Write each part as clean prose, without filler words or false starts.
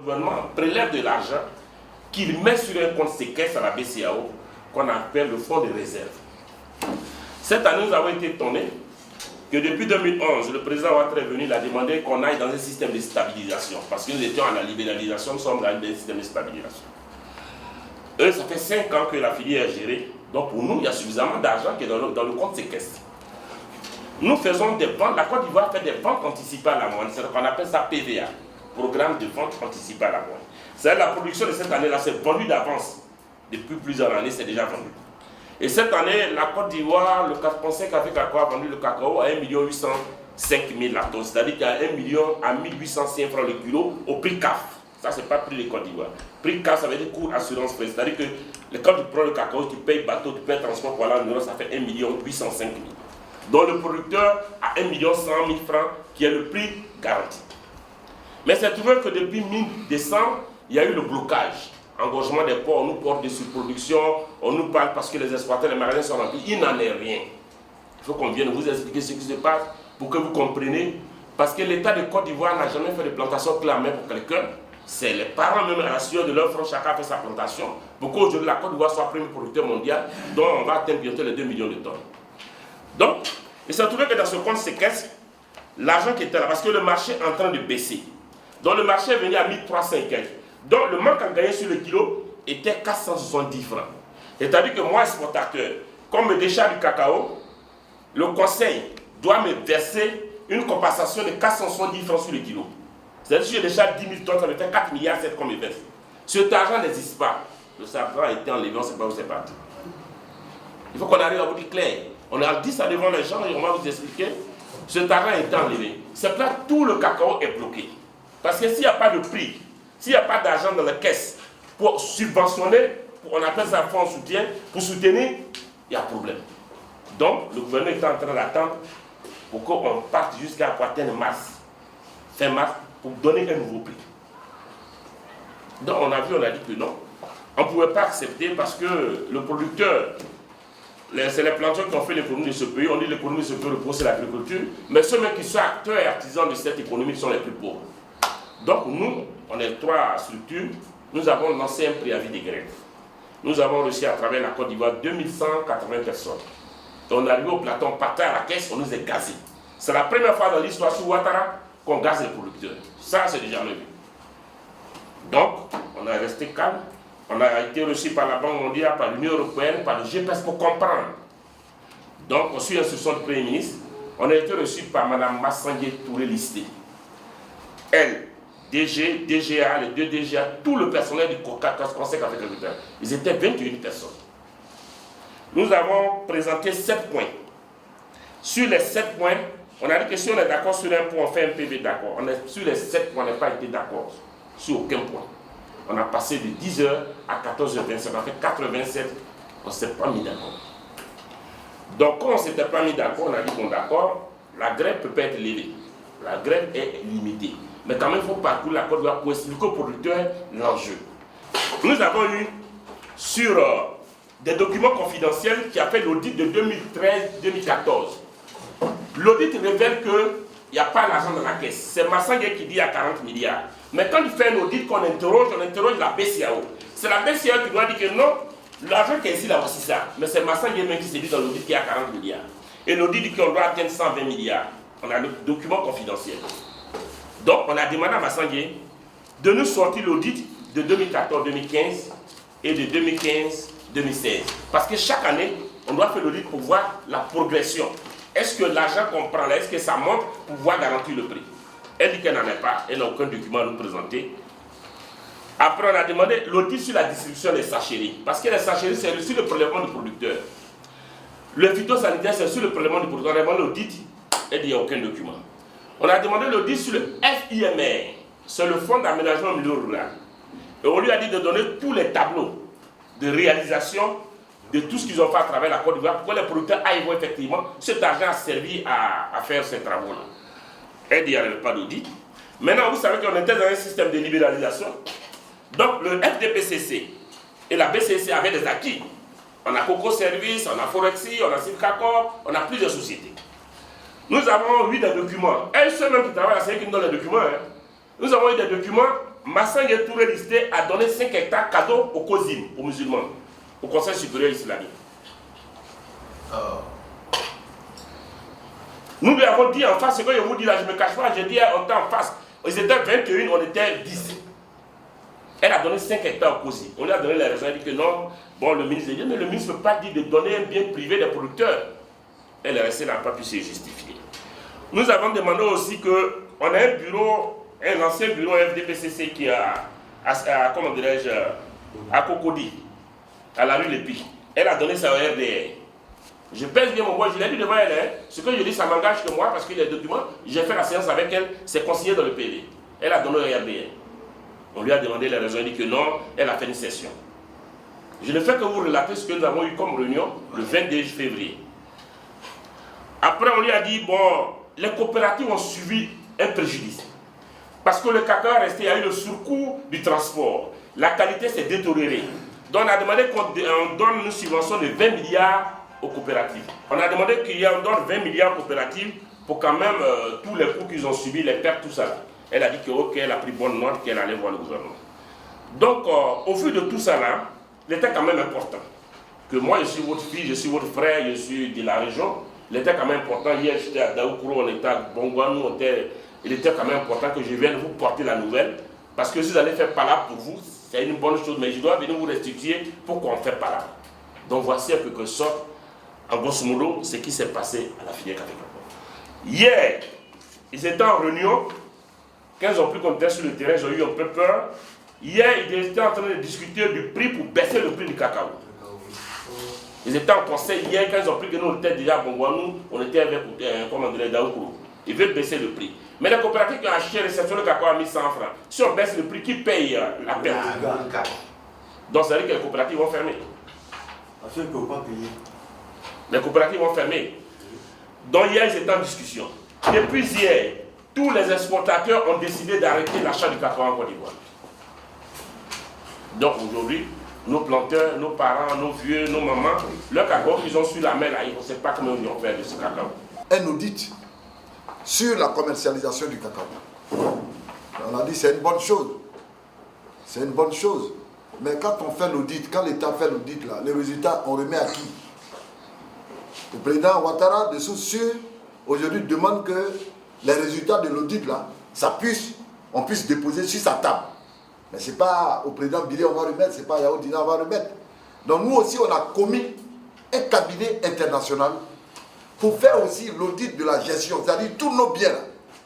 Le gouvernement prélève de l'argent qu'il met sur un compte séquestre à la BCEAO qu'on appelle le fonds de réserve. Cette année, nous avons été étonnés que depuis 2011, le président Ouattara est venu, il a demandé qu'on aille dans un système de stabilisation. Parce que nous étions à la libéralisation, nous sommes dans un système de stabilisation. Eux, ça fait 5 ans que la filière est gérée. Donc pour nous, il y a suffisamment d'argent qui est dans le compte séquestre. Nous faisons des ventes, la Côte d'Ivoire fait des ventes anticipées à la moine, c'est ce qu'on appelle ça PVA, Programme de vente anticipée à la moine. C'est-à-dire la production de cette année-là, c'est vendu d'avance. Depuis plusieurs années, c'est déjà vendu. Et cette année, la Côte d'Ivoire, le Conseil Café Cacao a vendu le cacao à 1 805 000 la tonne. C'est-à-dire qu'il y a 1 million à 1805 francs le kilo au prix CAF. Ça, c'est pas prix de Côte d'Ivoire. Prix CAF, ça veut dire coût assurance frais. C'est-à-dire que quand tu prends le cacao, tu payes bateau, tu payes transport pour aller en Europe, ça fait 1 805 000. Donc le producteur a 1 100 000 francs qui est le prix garanti. Mais c'est trouvé que depuis mi-décembre, il y a eu le blocage. Engorgement des ports, on nous porte des surproductions, on nous parle parce que les exploitants, les magasins sont remplis. Il n'en est rien. Il faut qu'on vienne vous expliquer ce qui se passe pour que vous compreniez. Parce que l'État de Côte d'Ivoire n'a jamais fait de plantation clé en main pour quelqu'un. C'est les parents même à la sueur de leur front, chacun fait sa plantation. Pour qu'aujourd'hui la Côte d'Ivoire soit premier producteur mondial, dont on va atteindre bientôt les 2 millions de tonnes. Donc, il s'est trouvé que dans ce compte séquestre, l'argent qui était là, parce que le marché est en train de baisser. Donc le marché est venu à 1300 et quelques. Donc le manque à gagner sur le kilo était 470 francs. C'est-à-dire que moi, exportateur, comme me décharge du cacao, le conseil doit me verser une compensation de 470 francs sur le kilo. C'est-à-dire que si je décharge 10 000 tonnes, ça me fait 4 milliards 7 qu'on me verse. Cet argent n'existe pas. Le argent a été enlevé, on ne sait pas où c'est parti. Il faut qu'on arrive à vous dire clair. On a dit ça devant les gens et on va vous expliquer. Cet argent a été enlevé. C'est là tout le cacao est bloqué. Parce que s'il n'y a pas de prix, s'il n'y a pas d'argent dans la caisse pour subventionner, on appelle ça fonds soutien, pour soutenir, il y a problème. Donc, le gouvernement est en train d'attendre pour qu'on parte jusqu'à atteindre mars, fin mars, pour donner un nouveau prix. Donc, on a vu, on a dit que non. On ne pouvait pas accepter parce que le producteur, c'est les planteurs qui ont fait l'économie de ce pays. On dit que l'économie de ce pays repose sur l'agriculture, mais ceux qui sont acteurs et artisans de cette économie sont les plus pauvres. Donc nous, on est 3 structures, nous avons lancé un préavis de grève. Nous avons reçu à travers la Côte d'Ivoire 2180 personnes. Et on est arrivé au plateau, on partait à la caisse, on nous a gazés. C'est la première fois dans l'histoire sous Ouattara qu'on gaze les producteurs. Ça, c'est déjà jamais vu. Donc, on est resté calme. On a été reçu par la Banque mondiale, par l'Union européenne, par le GPS pour comprendre. Donc, on suit l'instruction du Premier ministre. On a été reçu par Mme Massangué Touré Listé. Elle, DG, DGA, les 2 DGA, tout le personnel du Conseil Café Cacao. Ils étaient 21 personnes. Nous avons présenté 7 points. Sur les 7 points, on a dit que si on est d'accord sur un point, on fait un PV d'accord. Sur les 7 points, on n'a pas été d'accord sur aucun point. On a passé de 10h à 14h27, on a fait 87, on ne s'est pas mis d'accord. Donc, quand on ne s'était pas mis d'accord, on a dit bon d'accord, la grève ne peut pas être levée. La grève est limitée. Mais quand même, il faut parcourir la Côte d'Ivoire pour expliquer aux producteurs l'enjeu. Nous avons eu sur des documents confidentiels qui a fait l'audit de 2013-2014. L'audit révèle qu'il n'y a pas d'argent dans la caisse. C'est Massangué qui dit qu'il y a 40 milliards. Mais quand il fait un audit qu'on interroge, on interroge la BCEAO. C'est la BCEAO qui doit dire que non, l'argent qui est ici, là, voici ça. Mais c'est Massangué même qui s'est dit dans l'audit qu'il y a 40 milliards. Et l'audit dit qu'on doit atteindre 120 milliards. On a le document confidentiel. Donc, on a demandé à Massangué de nous sortir l'audit de 2014-2015 et de 2015-2016. Parce que chaque année, on doit faire l'audit pour voir la progression. Est-ce que l'argent qu'on prend là, est-ce que ça monte pour pouvoir garantir le prix? Elle dit qu'elle n'en a pas, elle n'a aucun document à nous présenter. Après, on a demandé l'audit sur la distribution des sachets. Parce que les sachets, c'est sur le prélèvement du producteur. Le phytosanitaire, c'est sur le prélèvement du producteur. On a demandé l'audit, elle dit qu'il n'y a aucun document. On a demandé l'audit sur le FIMR, c'est le Fonds d'aménagement au milieu rural. Et on lui a dit de donner tous les tableaux de réalisation de tout ce qu'ils ont fait à travers la Côte d'Ivoire pour que les producteurs aillent voir effectivement cet argent a servi à faire ces travaux-là. Elle dit qu'il n'y avait pas d'audit. Maintenant, vous savez qu'on était dans un système de libéralisation. Donc, le FDPCC et la BCC avaient des acquis. On a Coco Service, on a Forexi, on a Sivcacor, on a plusieurs sociétés. Nous avons eu des documents. Elle seule même qui travaille, c'est elle qui nous donne les documents. Hein. Nous avons eu des documents Massangue Touré Listé a donné 5 hectares cadeaux au COSIM, aux musulmans, au Conseil supérieur islamique. Nous lui avons dit en face, ce que je vous dis là, je ne me cache pas, j'ai dit on était en face. Ils étaient 21, on était 10. Elle a donné 5 hectares au COSIM. On lui a donné les raisons, elle a dit que non, bon, le ministre a dit, mais le ministre ne peut pas dire de donner un bien privé des producteurs. Elle est restée, n'a pas pu se justifier. Nous avons demandé aussi qu'on ait un bureau, un ancien bureau FDPCC qui a, comment dirais-je, à Cocody, à la rue Lépi. Elle a donné ça au RDR. Je pèse bien mon bois, je l'ai dit devant elle. Hein. Ce que je dis, ça m'engage que moi, parce qu'il y a des documents, j'ai fait la séance avec elle, c'est consigné dans le PV. Elle a donné au RDR. On lui a demandé les raisons, elle dit que non, elle a fait une session. Je ne fais que vous relater ce que nous avons eu comme réunion le 22 février. Après, on lui a dit, bon, les coopératives ont subi un préjudice. Parce que le cacao est resté, il y a eu le surcoût du transport. La qualité s'est détériorée. Donc on a demandé qu'on donne une subvention de 20 milliards aux coopératives. On a demandé qu'on donne 20 milliards aux coopératives pour quand même tous les coûts qu'ils ont subis, les pertes, tout ça. Elle a dit que ok, elle a pris bonne note, qu'elle allait voir le gouvernement. Donc, au vu de tout ça là, il était quand même important que moi, je suis votre fille, je suis votre frère, je suis de la région. Il était quand même important. Hier, j'étais à Daoukourou, on était à Bongouanou, il était quand même important que je vienne vous porter la nouvelle. Parce que si vous allez faire palabre pour vous, c'est une bonne chose, mais je dois venir vous restituer pour qu'on fait palabre. Donc, voici en quelque sorte, en grosso modo, ce qui s'est passé à la filière catégorie. Hier, ils étaient en réunion. 15 ans plus qu'on était sur le terrain, ils ont eu un peu peur. Hier, ils étaient en train de discuter du prix pour baisser le prix du cacao. Ils étaient en conseil hier, quand ils ont pris que nous on était déjà à Bongouanou, on était avec Daoukourou. Ils veulent baisser le prix. Mais les coopératives qui ont acheté réception de cacao à 1100 francs, si on baisse le prix, qui paye la perte? Donc ça veut dire que les coopératives vont fermer. Les coopératives vont fermer. Donc hier, ils étaient en discussion. Depuis hier, tous les exportateurs ont décidé d'arrêter l'achat du cacao en Côte d'Ivoire. Donc aujourd'hui, nos planteurs, nos parents, nos vieux, nos mamans, le cacao qu'ils ont sur la main, là, ils ne savent pas comment ils vont faire de ce cacao. Un audit sur la commercialisation du cacao. On a dit c'est une bonne chose. C'est une bonne chose. Mais quand on fait l'audit, quand l'État fait l'audit, là, les résultats, on remet à qui? Le président Ouattara, de source sûre, aujourd'hui demande que les résultats de l'audit, là, on puisse déposer sur sa table. Mais ce n'est pas au président Bilé on va remettre, ce n'est pas à Yaoundé on va remettre. Donc nous aussi, on a commis un cabinet international pour faire aussi l'audit de la gestion. C'est-à-dire tous nos biens, là,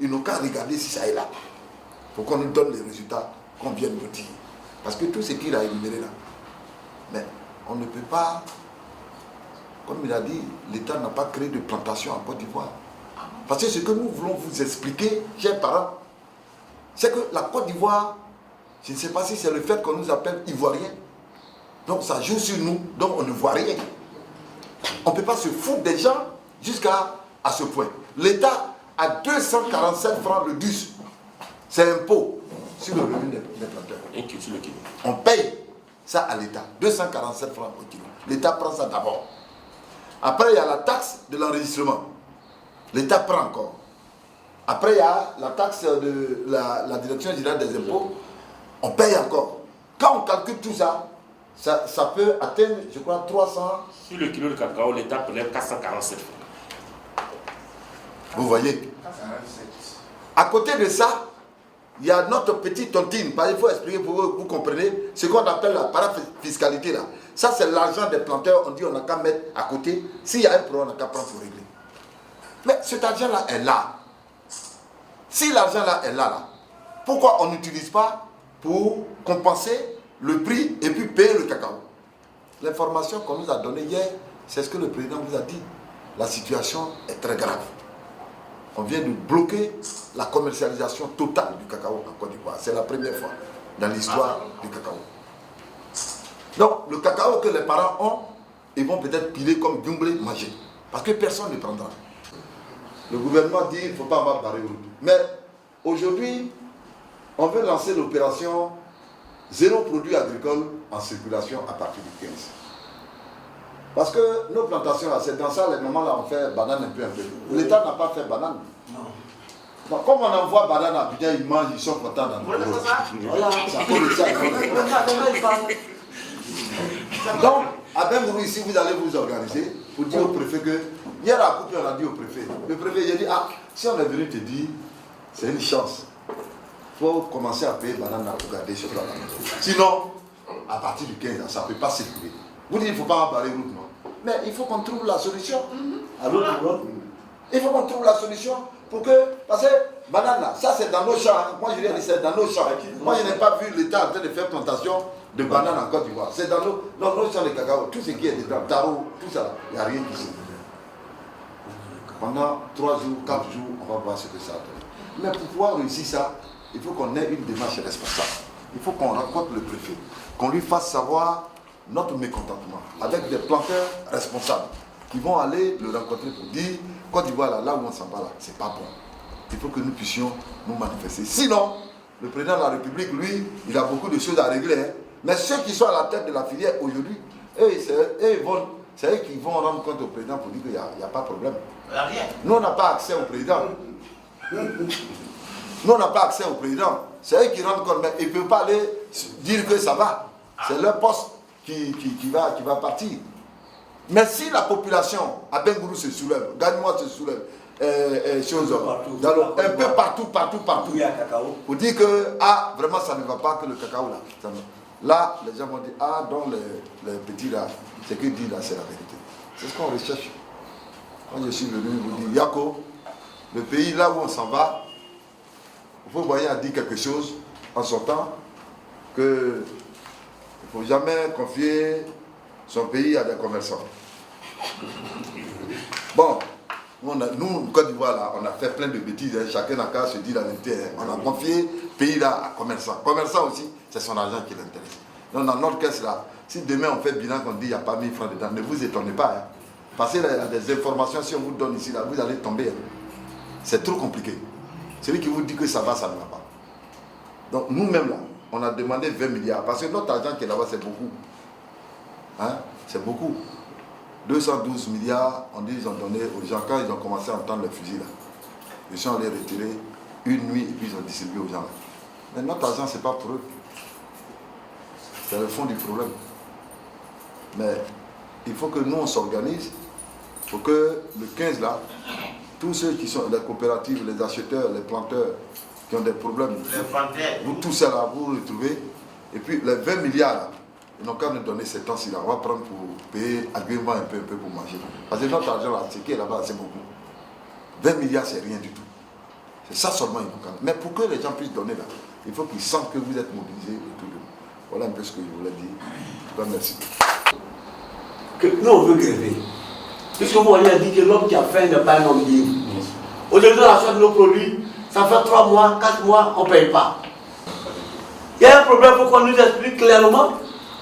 ils n'ont qu'à regarder si ça est là. Il faut qu'on nous donne les résultats qu'on vient de nous dire. Parce que tout ce qu'il a énuméré là, mais on ne peut pas, comme il a dit, l'État n'a pas créé de plantation en Côte d'Ivoire. Parce que ce que nous voulons vous expliquer, chers parents, c'est que la Côte d'Ivoire, je ne sais pas si c'est le fait qu'on nous appelle Ivoiriens, donc ça joue sur nous, donc on ne voit rien. On ne peut pas se foutre des gens jusqu'à ce point. L'État a 247 francs le DUS. C'est impôt sur le revenu des planteurs. On paye ça à l'État. 247 francs au kilo. L'État prend ça d'abord. Après, il y a la taxe de l'enregistrement. L'État prend encore. Après, il y a la taxe de la Direction générale des impôts. On paye encore. Quand on calcule tout ça, ça peut atteindre, je crois, 300... Sur le kilo de cacao, l'État prélève 447 francs. Vous voyez? À côté de ça, il y a notre petite tontine. Il faut expliquer pour vous comprenez ce qu'on appelle la parafiscalité là. Ça, c'est l'argent des planteurs. On dit on n'a qu'à mettre à côté. S'il y a un problème, on n'a qu'à prendre pour régler. Mais cet argent-là est là. Si l'argent-là est là, pourquoi on n'utilise pas pour compenser le prix et puis payer le cacao? L'information qu'on nous a donnée hier, c'est ce que le président vous a dit. La situation est très grave. On vient de bloquer la commercialisation totale du cacao en Côte d'Ivoire. C'est la première fois dans l'histoire du cacao. Donc, le cacao que les parents ont, ils vont peut-être piler comme Djumblé manger. Parce que personne ne prendra. Le gouvernement dit qu'il ne faut pas avoir barré route. Mais aujourd'hui, on veut lancer l'opération zéro produit agricole en circulation à partir du 15. Parce que nos plantations, c'est dans ça, les moments là, on fait banane un peu. L'État n'a pas fait banane. Non. Donc, comme on envoie banane à Abidjan, ils mangent, ils sont contents dans le Voilà, c'est ça. Voilà, c'est à cause de ça. Donc, à Bengourou, ici, vous allez vous organiser pour dire au préfet que, hier à Coupe, on a dit au préfet, le préfet, il a dit, ah, si on est venu te dire, c'est une chance. Il faut commencer à payer banane pour garder ce plan-là. Sinon, à partir du 15 ans, ça ne peut pas circuler. Vous dites, il ne faut pas embarrer route, non. Mais il faut qu'on trouve la solution. Il faut qu'on trouve la solution pour que, parce que banane là, ça c'est dans nos champs. Hein. Moi je dis c'est dans nos champs. Moi je n'ai pas vu l'État en train de faire plantation de banane en Côte d'Ivoire. C'est dans nos champs de cacao, tout ce qui est dedans, taro, tout ça, il n'y a rien qui se fait. Pendant 3 jours, 4 jours, on va voir ce que ça donne. Mais pour pouvoir réussir ça, il faut qu'on ait une démarche responsable. Il faut qu'on rencontre le préfet, qu'on lui fasse savoir notre mécontentement, avec des planteurs responsables qui vont aller le rencontrer pour dire Côte d'Ivoire, là où on s'en va, là, c'est pas bon. Il faut que nous puissions nous manifester. Sinon, le président de la République, lui, il a beaucoup de choses à régler. Hein. Mais ceux qui sont à la tête de la filière aujourd'hui, c'est eux qui vont rendre compte au président pour dire qu'il n'y a pas de problème. Rien. Nous, on n'a pas accès au président. Nous, on n'a pas accès au président. C'est eux qui rendent compte, mais ils ne peuvent pas aller dire que ça va. C'est leur poste qui va partir. Mais si la population à Bengourou se soulève, Gagne-moi se soulève, un peu partout, il y a cacao. Pour dire que, ah, vraiment ça ne va pas que le cacao là. Là, les gens vont dire, ah, donc les petits là, ce qu'ils disent là, c'est la vérité. C'est ce qu'on recherche. Quand je suis venu vous dire, Yako, le pays là où on s'en va, il faut voyer à dire quelque chose en sortant que il ne faut jamais confier son pays à des commerçants. Bon, nous, Côte d'Ivoire, là, on a fait plein de bêtises, hein. Chacun n'a qu'à se dire la vérité. Hein. On a confié le pays là à commerçants. Commerçant aussi, c'est son argent qui l'intéresse. Donc dans notre caisse là, si demain on fait bilan qu'on dit qu'il n'y a pas 1000 francs dedans, ne vous étonnez pas. Hein. Parce qu'il y a des informations, si on vous donne ici, là, vous allez tomber. Hein. C'est trop compliqué. Celui qui vous dit que ça va, ça ne va pas. Donc nous-mêmes là, on a demandé 20 milliards. Parce que notre argent qui est là-bas, c'est beaucoup. Hein? C'est beaucoup. 212 milliards, on dit, ils ont donné aux gens quand ils ont commencé à entendre les fusils là. Ils sont allés retirer une nuit et puis ils ont distribué aux gens là. Mais notre argent, ce n'est pas pour eux. C'est le fond du problème. Mais il faut que nous, on s'organise pour que le 15 là, tous ceux qui sont les coopératives, les acheteurs, les planteurs, qui ont des problèmes, vous tous ça là, vous retrouvez. Et puis les 20 milliards là, ils n'ont qu'à nous donner ces temps-ci là. On va prendre pour payer argument un peu pour manger. Parce que notre argent là, ce qui est là-bas, c'est beaucoup. 20 milliards, c'est rien du tout. C'est ça seulement il faut. Mais pour que les gens puissent donner là, il faut qu'ils sentent que vous êtes mobilisés et tout. Voilà un peu ce que je voulais dire. En tout cas, merci. Que nous on veut gréver. Puisque vous voyez dit que l'homme qui a faim n'est pas un homme libre. Aujourd'hui, on achète nos produits, ça fait 3 mois, 4 mois, on ne paye pas. Il y a un problème, il faut qu'on nous explique clairement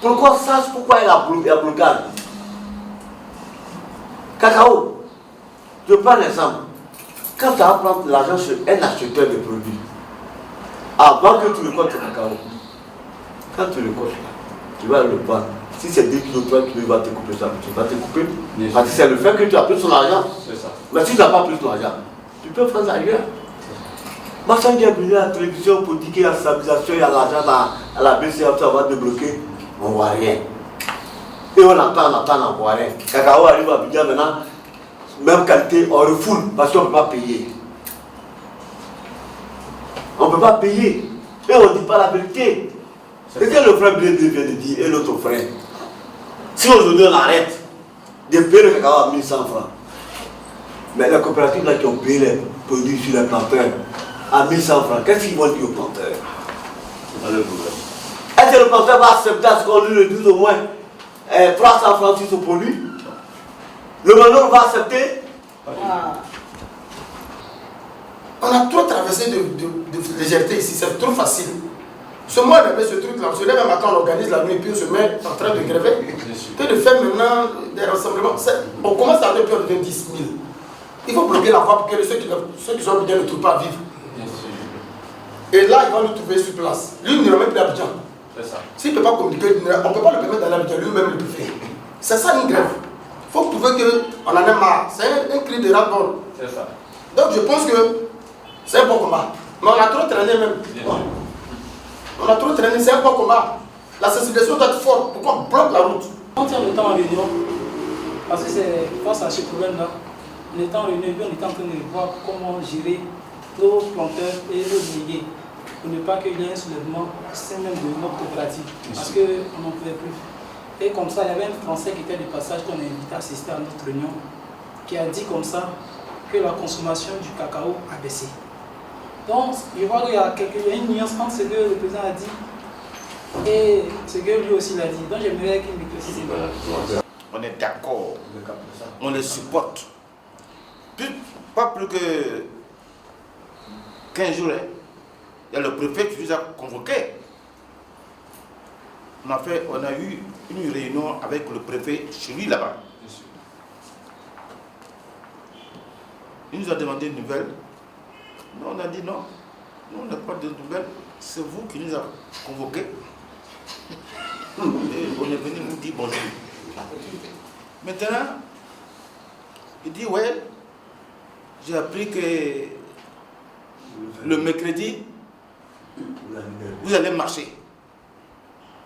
pourquoi ça, pourquoi il y a blocage. Cacao, je prends un exemple. Quand tu vas prendre l'argent sur un acheteur de produits, avant que tu récoltes le cacao, quand tu récoltes, tu vas le prendre. Si c'est 2 kg, 3 kg, il va te couper ça, tu vas te couper. Parce que c'est le fait que tu as pris son argent. Ça. Mais si tu n'as pas pris ton argent, tu peux prendre ailleurs. Massangi est venu à la télévision pour dire qu'il y a la stabilisation, il y a l'argent à la BCA, ça va débloquer. On ne voit rien. Et on attend, on ne voit rien. Cacao arrive à Abidjan maintenant, même qualité, on refoule parce qu'on ne peut pas payer. On ne peut pas payer. Et on ne dit pas la vérité. C'est ce que le frère Blé vient de dire et l'autre frère. Si aujourd'hui on arrête de payer le cacao à 1100 francs, mais les coopératives là qui ont payé les produits sur les planteurs à 1100 francs, qu'est-ce qu'ils vont dire aux planteurs? Est-ce que le planteur va accepter à ce qu'on lui réduise au moins 300 francs sur ce produit? Le meneur va accepter? On a trop traversé de légèreté ici, c'est trop facile. Ce mois, on avait ce truc-là. Ce même matin, on organise la nuit et puis on se met en train de gréver. Que de faire maintenant des rassemblements. On commence à aller plus de 10 000. Il faut bloquer la voie pour que ceux qui sont bien ne trouvent pas à vivre. Et là, il va nous trouver sur place. Lui, il ne remet plus à Abidjan. S'il ne peut pas communiquer, on ne peut pas le permettre d'aller à Abidjan, lui-même le préfère. C'est ça une grève. Il faut prouver qu'on en a marre. C'est un cri de ras-le-bol. Donc je pense que C'est un bon combat. Mais on a trop traîné même. On a trop traîné, c'est un bon combat. La sensibilisation doit être forte. Pourquoi on bloque la route? On tient le temps en réunion. Parce que c'est face à ce problème-là. On était en réunion et on était en train de voir comment gérer nos planteurs et nos délégués. Pour ne pas qu'il y ait un soulèvement, c'est même de notre coopérative. Parce qu'on n'en pouvait plus. Et comme ça, il y avait un Français qui était de passage qu'on a invité à assister à notre réunion, qui a dit comme ça que la consommation du cacao a baissé. Donc, je vois qu'il y a une nuance entre ce que le président a dit et ce que lui aussi l'a dit. Donc, j'aimerais qu'il m'éclaircisse. On est d'accord, on les supporte. Pas plus que 15 jours, hein. Il y a le préfet qui nous a convoqués. On a eu une réunion avec le préfet chez lui là-bas. Il nous a demandé une nouvelle. Nous, on a dit non. Nous, on n'a pas de nouvelles. C'est vous qui nous avez convoqués. Et on est venu nous dire bonjour. Maintenant, il dit ouais, j'ai appris que le mercredi, vous allez marcher.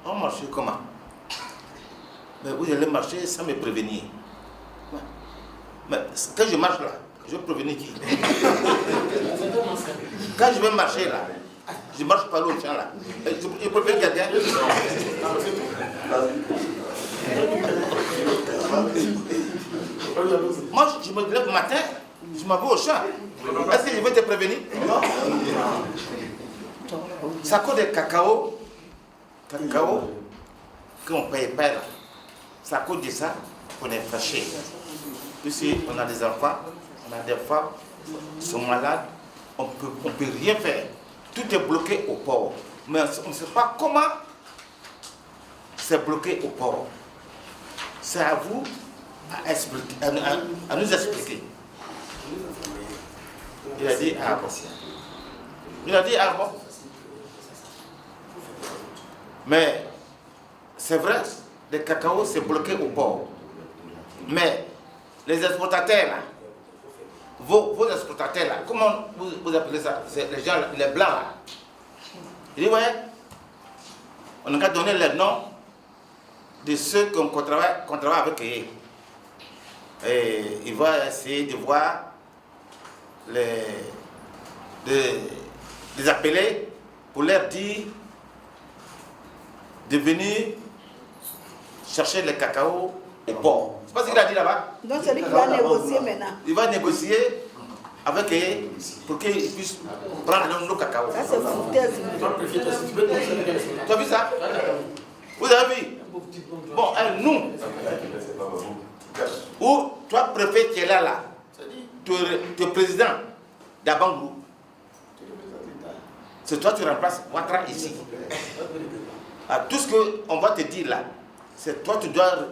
On marche comment? Mais vous allez marcher sans me prévenir. Mais quand je marche là, je vais prévenir qui? Quand je vais marcher là, je marche par l'autre champ là. Je préviens quelqu'un. Moi, je me lève le matin, je m'en vais au champ. Est-ce que je vais te prévenir? Non. C'est à cause des cacao qu'on ne paye pas là. C'est à cause de ça qu'on est fâché. Ici, on a des enfants, on a des femmes, ils sont malades, on peut rien faire. Tout est bloqué au port. Mais on ne sait pas comment c'est bloqué au port. C'est à vous à nous expliquer. Il a dit, ah bon. Il a dit, ah bon. Mais c'est vrai, le cacao c'est bloqué au port. Mais les exportateurs là, vos exportateurs là, comment vous appelez ça? C'est les gens, les blancs là. Il dit, ouais, on a qu'à donner les noms de ceux qu'on travaille avec eux. Et il va essayer de voir les appeler pour leur dire de venir chercher le cacao au port. C'est pas ce qu'il a dit là-bas. Donc c'est lui qui va négocier maintenant. Il va négocier avec eux pour qu'ils puissent prendre le cacao. Ça c'est foutaise. Tu as vu ça? Vous avez vu? Bon, nous, ou toi, préfet qui est là, tu es président d'Abangou. C'est toi qui remplaces Ouattara ici. Tout ce qu'on va te dire là, c'est toi tu dois